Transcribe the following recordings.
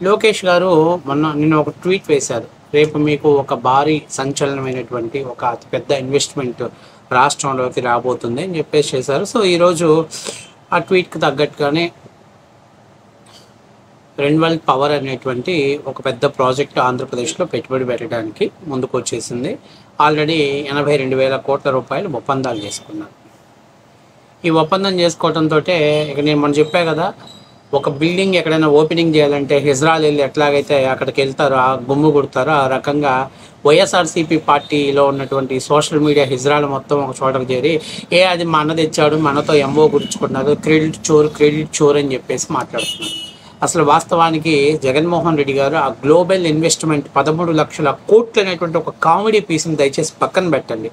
లోకేష్ గారు నిన్న ఒక ట్వీట్ వేశారు. రేపు మీకు ఒక భారీ సంచలనమైనటువంటి ఒక అతిపెద్ద ఇన్వెస్ట్మెంట్ రాష్ట్రంలోకి రాబోతుంది అని చెప్పేసి చేశారు. సో ఈరోజు ఆ ట్వీట్కి తగ్గట్టుగానే రెన్యువల్ పవర్ అనేటువంటి ఒక పెద్ద ప్రాజెక్టు ఆంధ్రప్రదేశ్లో పెట్టుబడి పెట్టడానికి ముందుకు వచ్చేసింది. ఆల్రెడీ 82,000 కోట్ల రూపాయలు ఒప్పందాలు చేసుకున్నారు. ఈ ఒప్పందం చేసుకోవడంతో ఇక నేను మనం చెప్పా కదా, ఒక బిల్డింగ్ ఎక్కడైనా ఓపెనింగ్ చేయాలంటే హిజ్రాల్ వెళ్ళి ఎట్లాగైతే అక్కడికి వెళ్తారో, ఆ గుమ్ము కొడతారో, ఆ రకంగా వైఎస్ఆర్సీపీ పార్టీలో ఉన్నటువంటి సోషల్ మీడియా హిజ్రాలు మొత్తం ఒక చోటకు చేరి అది మా అన్న తెచ్చాడు, మనతో ఎంఓ గురించుకున్నారు, క్రెడిట్ చోర్ అని చెప్పేసి మాట్లాడుతున్నారు. అసలు వాస్తవానికి జగన్మోహన్ రెడ్డి గారు ఆ గ్లోబల్ ఇన్వెస్ట్మెంట్ 13 లక్షల కోట్లు అనేటువంటి ఒక కామెడీ పీస్ని దయచేసి పక్కన పెట్టండి.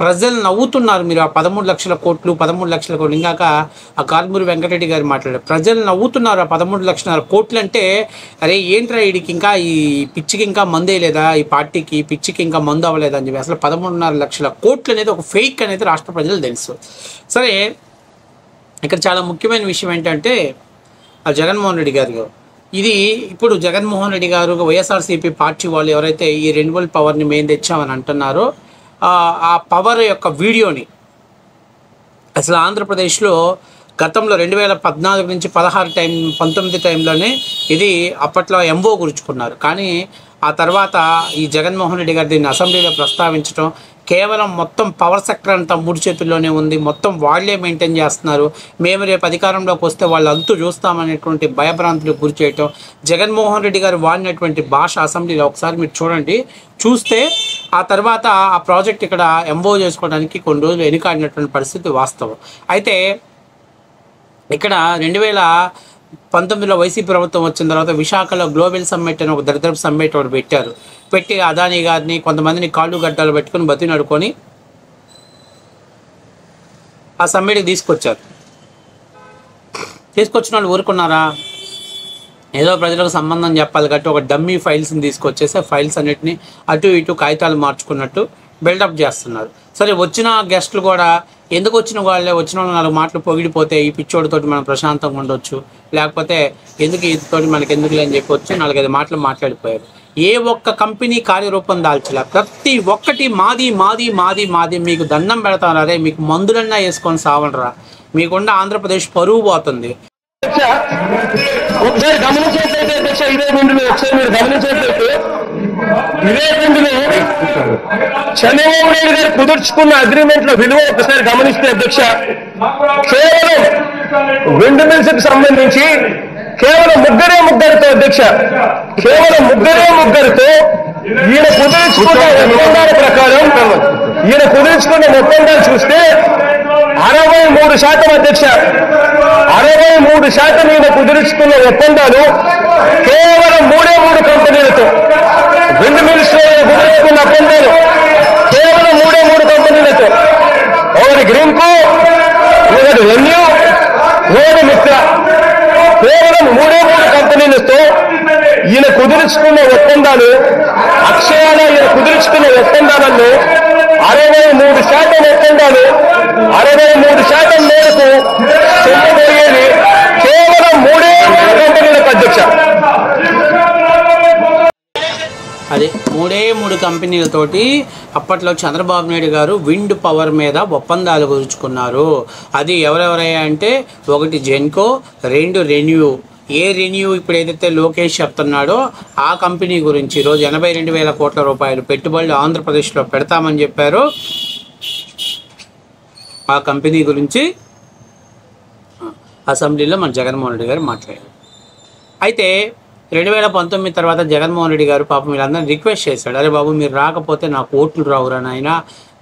ప్రజలు నవ్వుతున్నారు. మీరు ఆ 13 లక్షల కోట్లు ఇంకాక ఆ కారుమూరి వెంకటరెడ్డి గారు మాట్లాడారు. ప్రజలు నవ్వుతున్నారు. ఆ 13 లక్షల కోట్లు అంటే అరే ఏంట్రా వీడికి ఇంకా ఈ పిచ్చికి ఇంకా మందు వేయలేదా, ఈ పార్టీకి పిచ్చికి ఇంకా మందు అవ్వలేదా అని చెప్పి అసలు 13.5 లక్షల కోట్లు అనేది ఒక ఫేక్ అనేది రాష్ట్ర ప్రజలు తెలుసు. సరే, ఇక్కడ చాలా ముఖ్యమైన విషయం ఏంటంటే జగన్మోహన్ రెడ్డి గారు ఇది ఇప్పుడు జగన్మోహన్ రెడ్డి గారు వైఎస్ఆర్సీపీ పార్టీ వాళ్ళు ఎవరైతే ఈ రెన్యువల్ పవర్ని మేము తెచ్చామని అంటున్నారో ఆ పవర్ యొక్క వీడియోని అసలు ఆంధ్రప్రదేశ్లో గతంలో 2014 నుంచి 19 టైంలోనే ఇది అప్పట్లో ఎంఓ గుర్చుకున్నారు. కానీ ఆ తర్వాత ఈ జగన్మోహన్ రెడ్డి గారు దీన్ని అసెంబ్లీలో ప్రస్తావించడం, కేవలం మొత్తం పవర్ సెక్టర్ అంతా 3 చేతుల్లోనే ఉంది, మొత్తం వాళ్ళే మెయింటైన్ చేస్తున్నారు, మేము రేపు అధికారంలోకి వస్తే వాళ్ళు అంతు చూస్తామనేటువంటి భయభ్రాంతులకు గురి చేయటం, జగన్మోహన్ రెడ్డి గారు వాడినటువంటి భాష అసెంబ్లీలో ఒకసారి మీరు చూస్తే ఆ తర్వాత ఆ ప్రాజెక్ట్ ఇక్కడ ఎంఓ చేసుకోవడానికి కొన్ని రోజులు వెనుకాడినటువంటి పరిస్థితి వాస్తవం. అయితే ఇక్కడ 2019లో వైసీపీ ప్రభుత్వం వచ్చిన తర్వాత విశాఖలో గ్లోబల్ సమ్మిట్ అని ఒక దరిద్రపు సమ్మిట్ ఒకటి పెట్టి అదానీ గారిని కొంతమందిని కాళ్ళు గడ్డలు పెట్టుకుని బతినడుకొని ఆ సమ్మిట్కి తీసుకొచ్చారు. తీసుకొచ్చిన వాళ్ళు ఊరుకున్నారా? ఏదో ప్రజలకు సంబంధం చెప్పాలి కాబట్టి ఒక డమ్మీ ఫైల్స్ని తీసుకొచ్చేసి ఆ ఫైల్స్ అన్నిటిని అటు ఇటు కాగితాలు మార్చుకున్నట్టు బిల్డప్ చేస్తున్నారు. సరే, వచ్చిన గెస్టులు కూడా ఎందుకు వచ్చిన వాళ్ళు 4 మాటలు పొగిడిపోతే ఈ పిచ్చోడితోటి మనం ప్రశాంతంగా ఉండొచ్చు, లేకపోతే ఎందుకు ఇతోటి మనకి ఎందుకులే అని చెప్పి వచ్చి 4-5 మాటలు మాట్లాడిపోయారు. ఏ ఒక్క కంపెనీ కార్యరూపం దాల్చలే. ప్రతి ఒక్కటి మాది మాది మాది మాది. మీకు దండం పెడతాను, అరే మీకు మందులన్నా వేసుకొని సావండ్రా, మీకున్న ఆంధ్రప్రదేశ్ పరువు పోతుంది. ఒకసారి గమనించేట్లయితే అధ్యక్ష, ఇదే బిందులో ఒకసారి మీరు గమనించేట్లయితే ఇదే బిందులో చంద్రబాబు నాయుడు గారు కుదుర్చుకున్న అగ్రిమెంట్ లో విలువ ఒకసారి గమనిస్తే అధ్యక్ష, కేవలం విండ్ మిల్స్ కి సంబంధించి కేవలం ముగ్గురితో అధ్యక్ష, కేవలం ముగ్గురితో ఈయన కుదుర్చుకున్న ఒప్పందాల ప్రకారం చూస్తే 63% అధ్యక్ష, 63% ఈయన కుదుర్చుకున్న ఒప్పందాలు కేవలం 3 కంపెనీలతో. విండ్ మిల్స్ లో కుదుర్చుకున్న ఒప్పందాలు కేవలం 3 కంపెనీలతో. ఒకటి గ్రీన్కో, ఒకటి రెన్యూ, ఒకటి మిత్ర. కేవలం 3 కంపెనీలతో ఈయన కుదుర్చుకున్న ఒప్పందాలు, అక్షయాల ఈయన కుదుర్చుకున్న ఒప్పందాలలో 63% ఒప్పందాలు 63% మేరకు సొమ్ముపోయేది కేవలం 3 కంపెనీలకు అధ్యక్ష. అదే 3 కంపెనీలతోటి అప్పట్లో చంద్రబాబు నాయుడు గారు విండ్ పవర్ మీద ఒప్పందాలు కుదుర్చుకున్నారు. అది ఎవరెవరయ్యా అంటే, 1 జెన్కో, 2 రెన్యూ. ఏ రెన్యూ ఇప్పుడు ఏదైతే లోకేష్ చెప్తున్నాడో ఆ కంపెనీ గురించి ఈరోజు 82,000 కోట్ల రూపాయలు పెట్టుబడులు ఆంధ్రప్రదేశ్లో పెడతామని చెప్పారు. ఆ కంపెనీ గురించి అసెంబ్లీలో మన జగన్మోహన్ రెడ్డి గారు మాట్లాడారు. అయితే 2019 తర్వాత జగన్మోహన్ రెడ్డి గారు పాపం వీళ్ళందరినీ రిక్వెస్ట్ చేశాడు, అరే బాబు మీరు రాకపోతే నాకు ఓట్లు రావురా నాయన,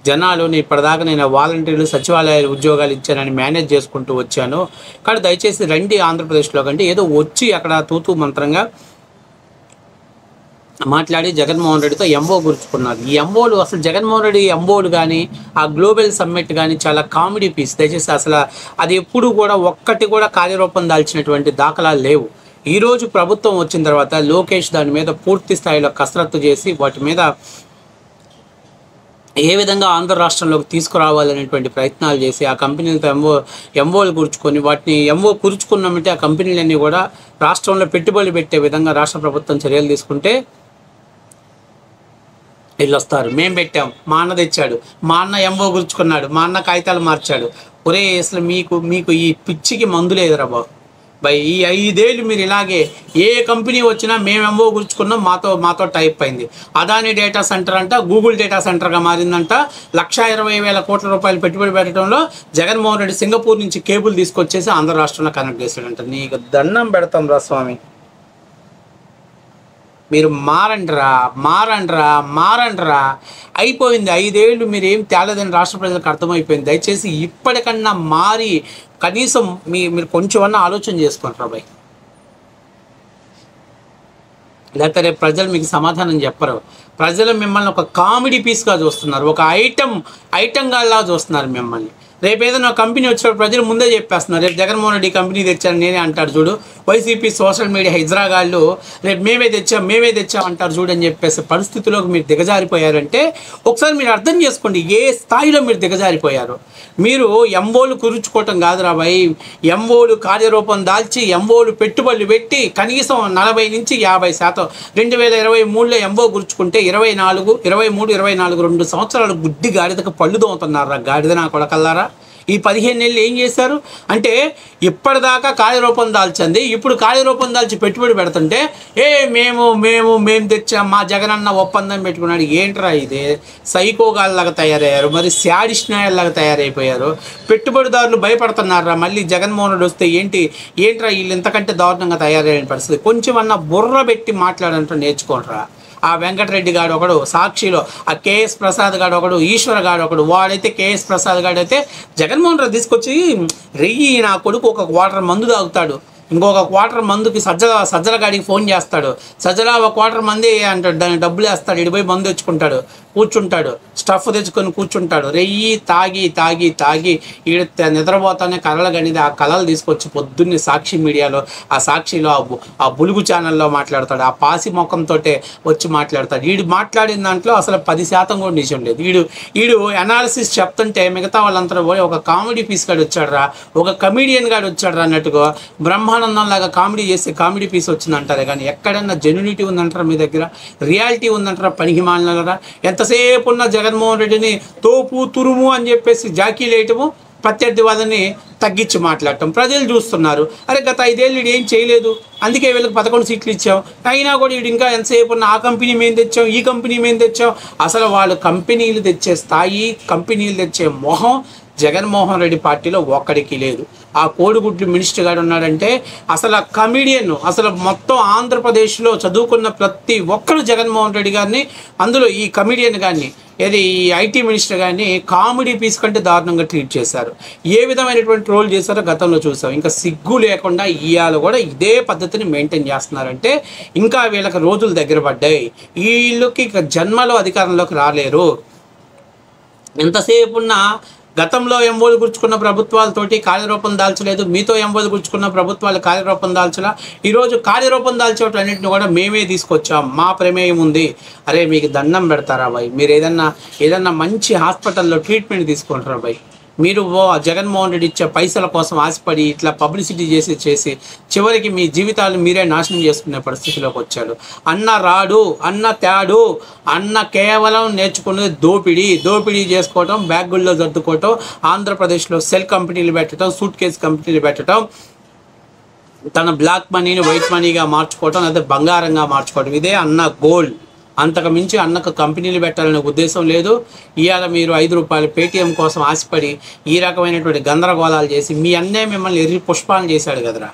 జనాలు ఇప్పటిదాకా నేను వాలంటీర్లు సచివాలయ ఉద్యోగాలు ఇచ్చానని మేనేజ్ చేసుకుంటూ వచ్చాను, కానీ దయచేసి రండి ఆంధ్రప్రదేశ్లో కంటే ఏదో వచ్చి అక్కడ తూతూ మంత్రంగా మాట్లాడి జగన్మోహన్ రెడ్డితో ఎంఓ గుర్చుకున్నారు. ఈ ఎంఓలు అసలు జగన్మోహన్ రెడ్డి ఎంఓలు కానీ ఆ గ్లోబల్ సమ్మిట్ కానీ చాలా కామెడీ పీస్. దయచేసి అసలు అది ఎప్పుడు కూడా ఒక్కటి కూడా కార్యరూపం దాల్చినటువంటి దాఖలాలు లేవు. ఈరోజు ప్రభుత్వం వచ్చిన తర్వాత లోకేష్ దాని మీద పూర్తి స్థాయిలో కసరత్తు చేసి వాటి మీద ఏ విధంగా ఆంధ్ర రాష్ట్రంలోకి తీసుకురావాలనేటువంటి ప్రయత్నాలు చేసి ఆ కంపెనీలతో ఎంఓలు కూర్చుకొని వాటిని ఎంఓ కూర్చుకున్నామంటే ఆ కంపెనీలన్నీ కూడా రాష్ట్రంలో పెట్టుబడులు పెట్టే విధంగా రాష్ట్ర ప్రభుత్వం చర్యలు తీసుకుంటే వీళ్ళు వస్తారు. మేము పెట్టాం, మా అన్న తెచ్చాడు, మా అన్న ఎంఓ గుర్చుకున్నాడు, మా అన్న కాగితాలు మార్చాడు. ఒరే అసలు మీకు ఈ పిచ్చికి మందు లేదురా బాబు. ఈ 5 ఏళ్ళు మీరు ఇలాగే ఏ కంపెనీ వచ్చినా మేము ఎంఓ గుర్చుకున్నాం, మాతో టైప్ అయింది. అదాని డేటా సెంటర్ అంట గూగుల్ డేటా సెంటర్గా మారిందంట. 1,20,000 కోట్ల రూపాయలు పెట్టుబడి పెట్టడంలో జగన్మోహన్ రెడ్డి సింగపూర్ నుంచి కేబుల్ తీసుకొచ్చేసి ఆంధ్ర రాష్ట్రంలో కనెక్ట్ చేశాడంట. నీకు దండం పెడతాం రా స్వామి, మీరు మారండ్రా. అయిపోయింది 5 ఏళ్ళు మీరు ఏం తేలేదని రాష్ట్ర ప్రజలకు అర్థమైపోయింది. దయచేసి ఇప్పటికన్నా మారి కనీసం మీరు కొంచెమన్నా ఆలోచన చేసుకుంటారా బాయ్, లేకపోతే రేపు ప్రజలు మీకు సమాధానం చెప్పరు. ప్రజలు మిమ్మల్ని ఒక కామెడీ పీస్గా చూస్తున్నారు, ఒక ఐటమ్ గాల్లా చూస్తున్నారు మిమ్మల్ని. రేపు ఏదైనా కంపెనీ వచ్చినప్పుడు ప్రజలు ముందే చెప్పేస్తున్నారు, రేపు జగన్మోహన్ రెడ్డి కంపెనీ తెచ్చాను నేనే అంటాడు చూడు. వైసీపీ సోషల్ మీడియా హైదరాబాద్లో రేపు మేమే తెచ్చాం అంటారు చూడు అని చెప్పేసి పరిస్థితిలోకి మీరు దిగజారిపోయారంటే ఒకసారి మీరు అర్థం చేసుకోండి ఏ స్థాయిలో మీరు దిగజారిపోయారు. మీరు ఎంఓలు కురుచుకోవటం కాదురా భయ్, ఎంఓలు కార్యరూపం దాల్చి ఎంఓలు పెట్టుబడులు పెట్టి కనీసం 40 నుంచి 50% 2023లో ఎంఓ గుర్చుకుంటే 24, 23, 24 2 సంవత్సరాలు గుడ్డి గాడిదకు పళ్ళు దోముతున్నారు. గాడిద నా కొడకల్లారా. ఈ 15 ఏళ్ళు ఏం చేశారు అంటే ఇప్పటిదాకా కార్యరూపం దాల్చింది, ఇప్పుడు కార్యరూపం దాల్చి పెట్టుబడి పెడుతుంటే మేము తెచ్చాం, మా జగనన్న ఒప్పందం పెట్టుకున్నాడు. ఏంట్రా ఇదే? సైకోగాల్లాగా తయారయ్యారు, మరి శాడిస్నాయల్లాగా తయారైపోయారు. పెట్టుబడిదారులు భయపడుతున్నారా మళ్ళీ జగన్మోహన్ రెడ్డి వస్తే ఏంట్రా వీళ్ళు ఇంతకంటే దారుణంగా తయారైన పరిస్థితి. కొంచెం అన్న బుర్ర పెట్టి మాట్లాడంటూ నేర్చుకోనరా. ఆ వెంకటరెడ్డి గాడు ఒకడు, సాక్షిలో ఆ కేఎస్ ప్రసాద్ గాడు ఒకడు, ఈశ్వర గాడు ఒకడు. వాడైతే కేఎస్ ప్రసాద్ గాడు అయితే జగన్మోహన్ రెడ్డి తీసుకొచ్చి నా కొడుకు ఒక క్వార్టర్ మందు తాగుతాడు, ఇంకొక క్వార్టర్ మందుకి సజ్జల గాడికి ఫోన్ చేస్తాడు, సజ్జల ఒక క్వార్టర్ మంది అంటాడు, దానికి డబ్బులు వేస్తాడు, ఇడిపోయి మందు తెచ్చుకుంటాడు, కూర్చుంటాడు, స్టఫ్ తెచ్చుకొని కూర్చుంటాడు. తాగి ఈడ నిద్రపోతానే కళలు గనిది. ఆ కళలు తీసుకొచ్చి పొద్దున్నే సాక్షి మీడియాలో ఆ సాక్షిలో ఆ బులుగు ఛానల్లో మాట్లాడతాడు, ఆ పాసి ముఖంతో వచ్చి మాట్లాడతాడు. వీడు మాట్లాడిన దాంట్లో అసలు 10% కూడా నిజం లేదు. వీడు అనాలిసిస్ చెప్తుంటే మిగతా వాళ్ళంతా పోయి ఒక కామెడీ పీస్ గాడు వచ్చాడు, ఒక కమీడియన్ గాడు వచ్చాడు అన్నట్టుగా బ్రహ్మానందం లాగా కామెడీ చేసి కామెడీ పీస్ వచ్చిందంటారే కానీ ఎక్కడన్నా జెన్యూనిటీ ఉందంటారా మీ దగ్గర? రియాలిటీ ఉందంటారా? పనికి మాలినరా? ఎంతసేపు ఉన్న జగన్మోహన్ రెడ్డిని తోపు తురుము అని చెప్పేసి జాకీలేయటము, ప్రత్యర్థివాదాన్ని తగ్గించి మాట్లాడటం ప్రజలు చూస్తున్నారు. అరే గత 5 ఏళ్ళు వీడు ఏం చేయలేదు, అందుకే వీళ్ళకి 11 సీట్లు ఇచ్చాం, అయినా కూడా వీడు ఇంకా ఎంతసేపు ఉన్న ఆ కంపెనీ మేము తెచ్చాం, ఈ కంపెనీ మేము తెచ్చాం. అసలు వాళ్ళు కంపెనీలు తెచ్చే స్థాయి, కంపెనీలు తెచ్చే మొహం జగన్మోహన్ రెడ్డి పార్టీలో ఒక్కడికి లేదు. ఆ కోడిగుడ్లు మినిస్టర్ గారు ఉన్నాడంటే అసలు ఆ కమీడియన్, అసలు మొత్తం ఆంధ్రప్రదేశ్లో చదువుకున్న ప్రతి ఒక్కరు జగన్మోహన్ రెడ్డి గారిని, అందులో ఈ కమీడియన్ గారిని, ఈ ఐటీ మినిస్టర్ గారిని కామెడీ పీస్ కంటే దారుణంగా ట్రీట్ చేశారు. ఏ విధమైనటువంటి ట్రోల్ చేశారో గతంలో చూసాం. ఇంకా సిగ్గు లేకుండా ఇవాళ కూడా ఇదే పద్ధతిని మెయింటైన్ చేస్తున్నారంటే ఇంకా వీళ్ళకి రోజులు దగ్గర పడ్డాయి. వీళ్ళకి ఇక జన్మలో అధికారంలోకి రాలేరు. ఎంతసేపు ఉన్నా గతంలో ఎంఓలు గుర్చుకున్న ప్రభుత్వాలతోటి కార్యరూపం దాల్చలేదు, మీతో ఎంఓలు గుర్చుకున్న ప్రభుత్వాలు కార్యరూపం దాల్చలా. ఈరోజు కార్యరూపం దాల్చేటన్నింటిని కూడా మేమే తీసుకొచ్చాం, మా ప్రమేయం ఉంది. అరే మీకు దండం పెడతారా బాయ్? మీరు ఏదన్నా మంచి హాస్పిటల్లో ట్రీట్మెంట్ తీసుకుంటారా బాయ్? మీరు జగన్మోహన్ రెడ్డి ఇచ్చే పైసల కోసం ఆశపడి ఇట్లా పబ్లిసిటీ చేసి చివరికి మీ జీవితాలు మీరే నాశనం చేసుకునే పరిస్థితిలోకి వచ్చాడు. అన్న రాడు, అన్న తేడు, అన్న కేవలం నేర్చుకునేది దోపిడీ చేసుకోవటం, బ్యాగుల్లో సర్దుకోవటం, ఆంధ్రప్రదేశ్లో సెల్ కంపెనీలు పెట్టడం, సూట్ కేస్ కంపెనీలు పెట్టడం, తన బ్లాక్ మనీని వైట్ మనీగా మార్చుకోవటం, లేదా బంగారంగా మార్చుకోవటం. ఇదే అన్న గోల్. అంతకు మించి అన్నకు కంపెనీలు పెట్టాలనే ఉద్దేశం లేదు. ఇవాళ మీరు 5 రూపాయలు పేటీఎం కోసం ఆశపడి ఈ రకమైనటువంటి గందరగోళాలు చేసి మీ అన్నే మిమ్మల్ని ఎర్రి పుష్పాలను చేశాడు కదరా.